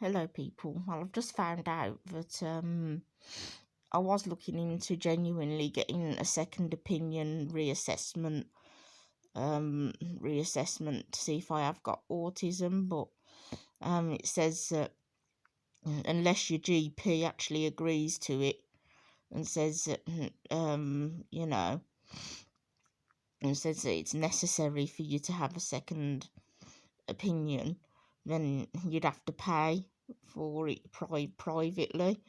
Hello people. Well, I've just found out that I was looking into genuinely getting a second opinion reassessment to see if I have got autism, but it says that unless your GP actually agrees to it and says that and says that it's necessary for you to have a second opinion, then you'd have to pay for it privately,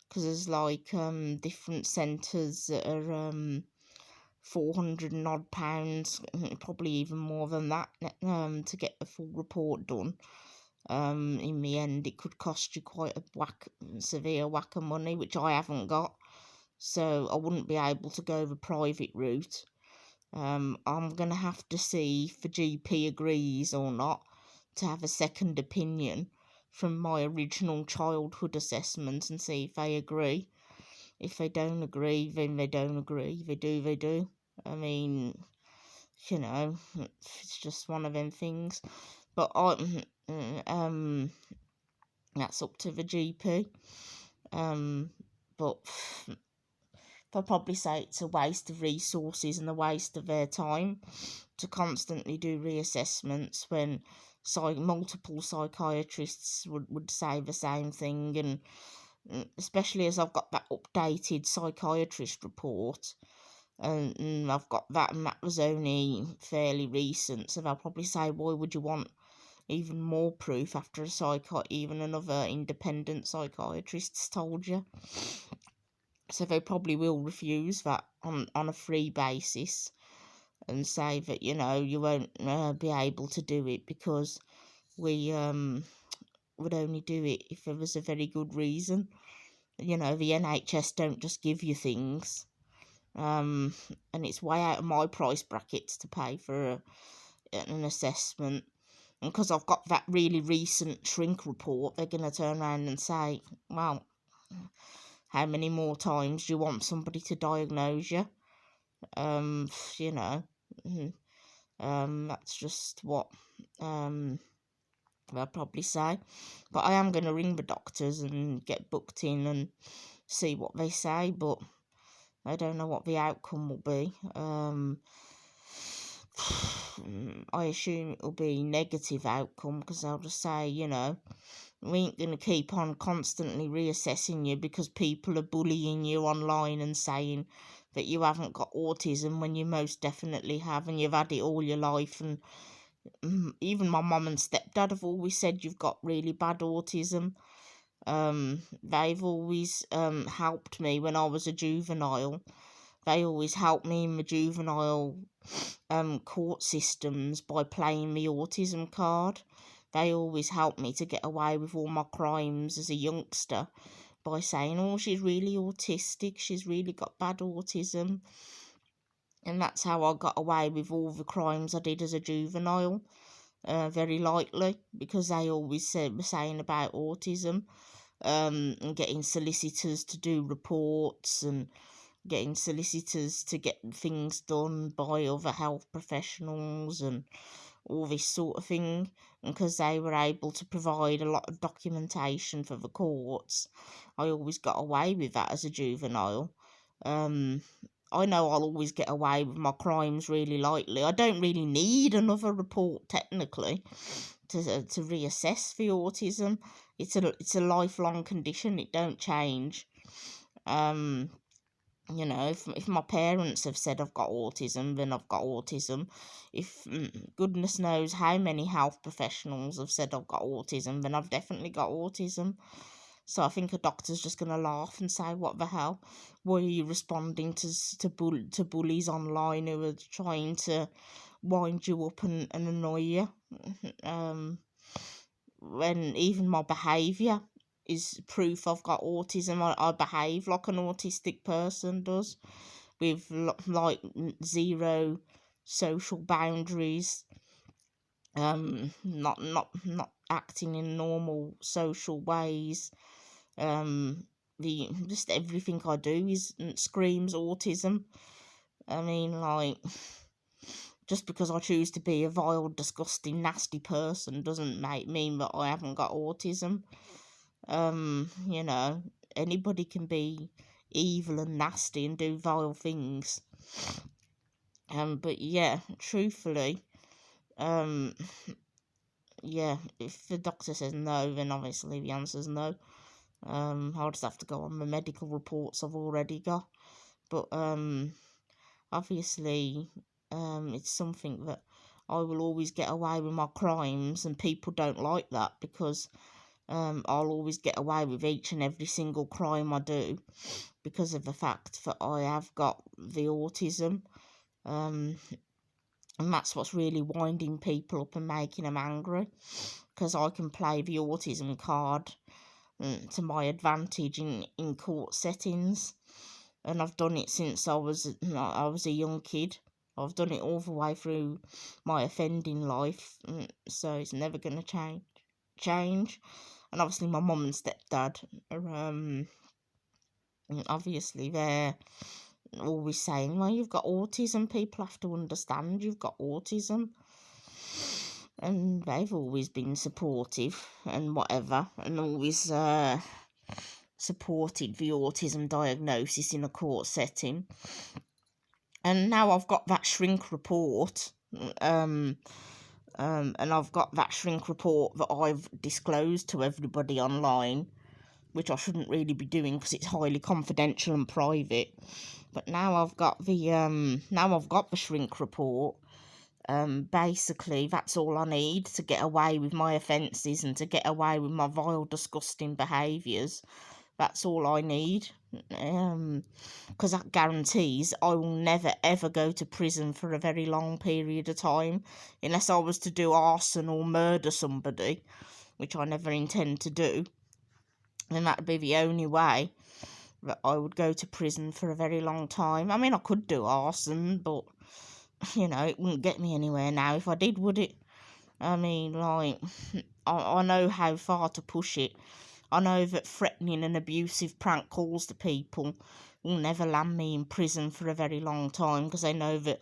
because there's like different centres that are 400 and odd pounds, probably even more than that, to get the full report done. In the end, it could cost you quite a severe whack of money, which I haven't got, so I wouldn't be able to go the private route. I'm gonna have to see if the GP agrees or not to have a second opinion from my original childhood assessment and see if they agree. If they don't agree, then they don't agree. If they do, they do. I mean, it's just one of them things. But that's up to the GP. But they'll probably say it's a waste of resources and a waste of their time to constantly do reassessments when multiple psychiatrists would say the same thing, and especially as I've got that updated psychiatrist report, and I've got that, and that was only fairly recent, so they'll probably say, why would you want even more proof after even another independent psychiatrist's told you? So they probably will refuse that on a free basis and say that, you won't be able to do it because we would only do it if there was a very good reason. The NHS don't just give you things. And it's way out of my price brackets to pay for an assessment. And because I've got that really recent shrink report, they're going to turn around and say, well, how many more times do you want somebody to diagnose you? You know, that's just what they'll probably say. But I am going to ring the doctors and get booked in and see what they say, but I don't know what the outcome will be. I assume it'll be negative outcome, because they'll just say, we ain't going to keep on constantly reassessing you because people are bullying you online and saying that you haven't got autism when you most definitely have, and you've had it all your life. And even my mum and stepdad have always said you've got really bad autism. They've always helped me when I was a juvenile. They always helped me in the juvenile court systems by playing the autism card. They always helped me to get away with all my crimes as a youngster by saying, oh, she's really autistic, she's really got bad autism. And that's how I got away with all the crimes I did as a juvenile, very lightly, because they always were saying about autism, and getting solicitors to do reports and getting solicitors to get things done by other health professionals and all this sort of thing. And because they were able to provide a lot of documentation for the courts, I always got away with that as a juvenile. I know I'll always get away with my crimes really lightly. I don't really need another report technically to reassess the autism. It's a lifelong condition. It don't change. If my parents have said I've got autism, then I've got autism. If goodness knows how many health professionals have said I've got autism, then I've definitely got autism. So I think a doctor's just going to laugh and say, what the hell? Why are you responding to bullies online who are trying to wind you up and annoy you? When even my behaviour is proof I've got autism. I behave like an autistic person does, with like zero social boundaries, not acting in normal social ways. Just everything I do screams autism. I mean, like, Just because I choose to be a vile, disgusting, nasty person doesn't mean that I haven't got autism. You know, anybody can be evil and nasty and do vile things. But yeah, truthfully, um, yeah, if the doctor says no, then obviously the answer's no. I'll just have to go on the medical reports I've already got. But obviously, it's something that I will always get away with my crimes, and people don't like that because I'll always get away with each and every single crime I do because of the fact that I have got the autism. And that's what's really winding people up and making them angry, because I can play the autism card to my advantage in court settings, and I've done it since I was a young kid. I've done it all the way through my offending life, so it's never going to change. And obviously my mum and stepdad are obviously they're always saying, well, you've got autism, people have to understand you've got autism. And they've always been supportive and whatever, and always supported the autism diagnosis in a court setting. And now I've got that shrink report, and I've got that shrink report that I've disclosed to everybody online, which I shouldn't really be doing because it's highly confidential and private. But now I've got the shrink report. Basically, that's all I need to get away with my offences and to get away with my vile, disgusting behaviours. That's all I need. Because that guarantees I will never ever go to prison for a very long period of time, unless I was to do arson or murder somebody, which I never intend to do. Then that'd be the only way that I would go to prison for a very long time. I mean, I could do arson, but you know, it wouldn't get me anywhere now. If I did, would it? I mean, like, I know how far to push it. I know that threatening and abusive prank calls to people will never land me in prison for a very long time, because I know that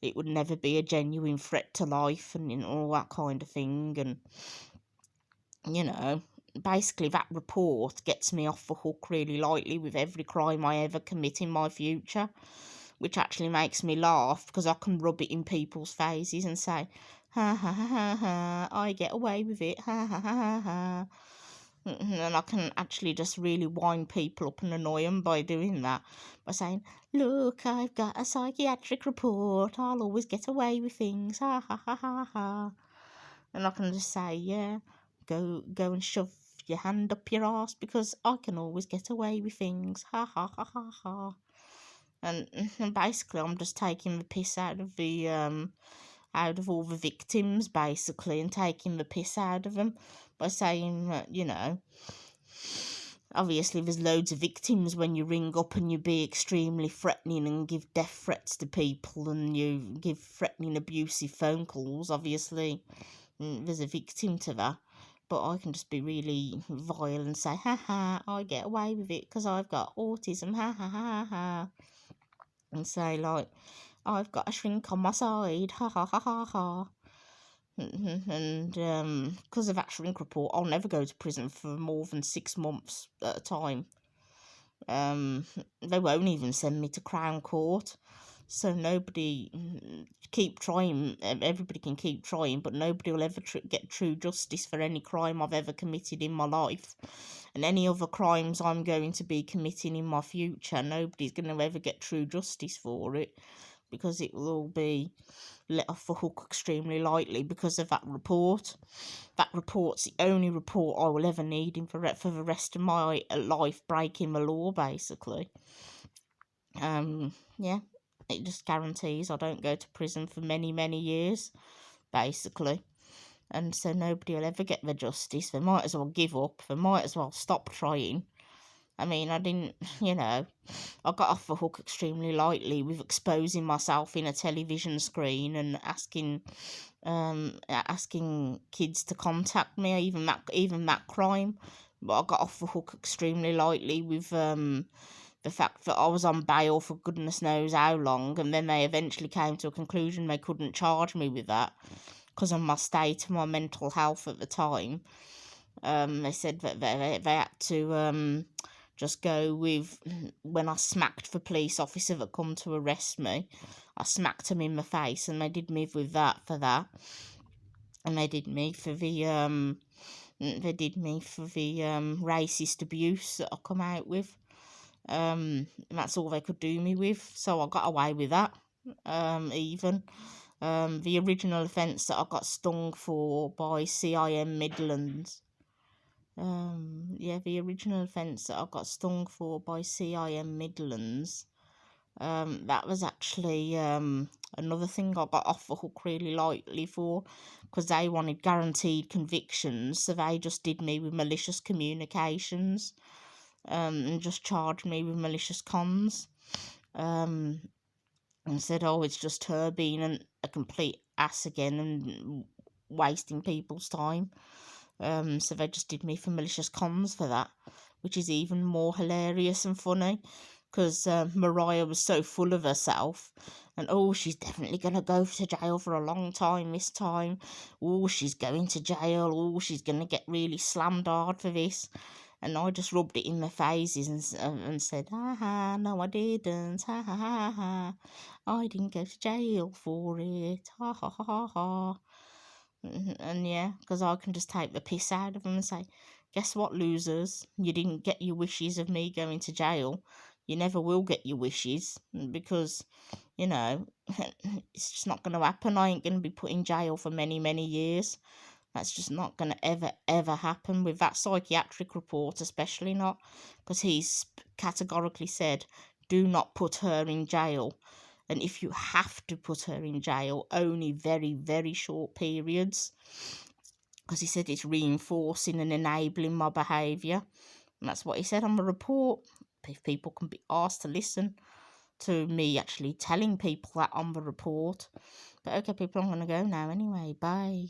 it would never be a genuine threat to life and all that kind of thing. And, you know, basically that report gets me off the hook really lightly with every crime I ever commit in my future, which actually makes me laugh because I can rub it in people's faces and say, ha ha ha ha ha, I get away with it, ha ha ha ha ha. And I can actually just really wind people up and annoy them by doing that, by saying, look, I've got a psychiatric report, I'll always get away with things, ha ha ha ha ha. And I can just say, yeah, go and shove your hand up your arse because I can always get away with things, ha ha ha ha ha. And basically I'm just taking the piss out of all the victims, basically, and taking the piss out of them by saying that, you know, obviously there's loads of victims when you ring up and you be extremely threatening and give death threats to people and you give threatening abusive phone calls. Obviously there's a victim to that, but I can just be really vile and say, ha ha, I get away with it because I've got autism, ha ha ha ha, and say, like, I've got a shrink on my side, ha ha ha ha ha. And because of that shrink report, I'll never go to prison for more than 6 months at a time. They won't even send me to Crown Court, so nobody keep trying. Everybody can keep trying, but nobody will ever get true justice for any crime I've ever committed in my life, and any other crimes I'm going to be committing in my future. Nobody's going to ever get true justice for it, because it will all be let off the hook extremely lightly because of that report. That report's the only report I will ever need for the rest of my life, breaking the law, basically. Yeah, it just guarantees I don't go to prison for many, many years, basically. And so nobody will ever get the justice. They might as well give up. They might as well stop trying. I mean, I didn't, you know, I got off the hook extremely lightly with exposing myself in a television screen and asking kids to contact me, even that crime. But I got off the hook extremely lightly with the the fact that I was on bail for goodness knows how long, and then they eventually came to a conclusion they couldn't charge me with that because of my state and my mental health at the time. They said that they had to just go with when I smacked the police officer that come to arrest me. I smacked him in the face, and they did me with that for that, and they did me for the racist abuse that I come out with. And that's all they could do me with, so I got away with that. Even the original offence that I got stung for by CIM Midlands. The original offence that I got stung for by CIM Midlands. That was actually another thing I got off the hook really lightly for, because they wanted guaranteed convictions, so they just did me with malicious communications, and just charged me with malicious cons, and said, oh, it's just her being a complete ass again and wasting people's time. So they just did me for malicious cons for that, which is even more hilarious and funny, because Mariah was so full of herself, and oh, she's definitely going to go to jail for a long time this time. Oh, she's going to jail. Oh, she's going to get really slammed hard for this. And I just rubbed it in their faces and said, ha ha, no, I didn't. Ha ha ha ha. I didn't go to jail for it. Ha ha ha ha ha. And yeah, because I can just take the piss out of them and say, guess what, losers? You didn't get your wishes of me going to jail. You never will get your wishes, because, it's just not going to happen. I ain't going to be put in jail for many, many years. That's just not going to ever, ever happen with that psychiatric report, especially not, because he's categorically said, do not put her in jail. And if you have to put her in jail, only very, very short periods, because he said it's reinforcing and enabling my behaviour. And that's what he said on the report. If people can be asked to listen to me actually telling people that on the report. But okay, people, I'm going to go now anyway. Bye.